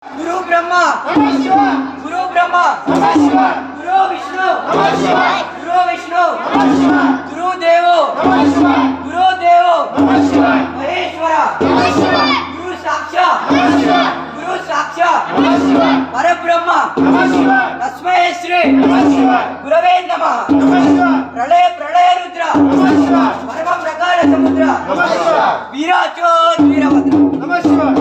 गुरु ब्रह्मा गुरु ब्रह्मा गुरु विष्णु गुरु विष्णु गुरु देवो महेश्वर गुरु साक्षात् परब्रह्म तस्मै श्री गुरवे नमः प्रलय रुद्र परम प्रकार समुद्र वीराचोत् वीरभद्र नमस्कार।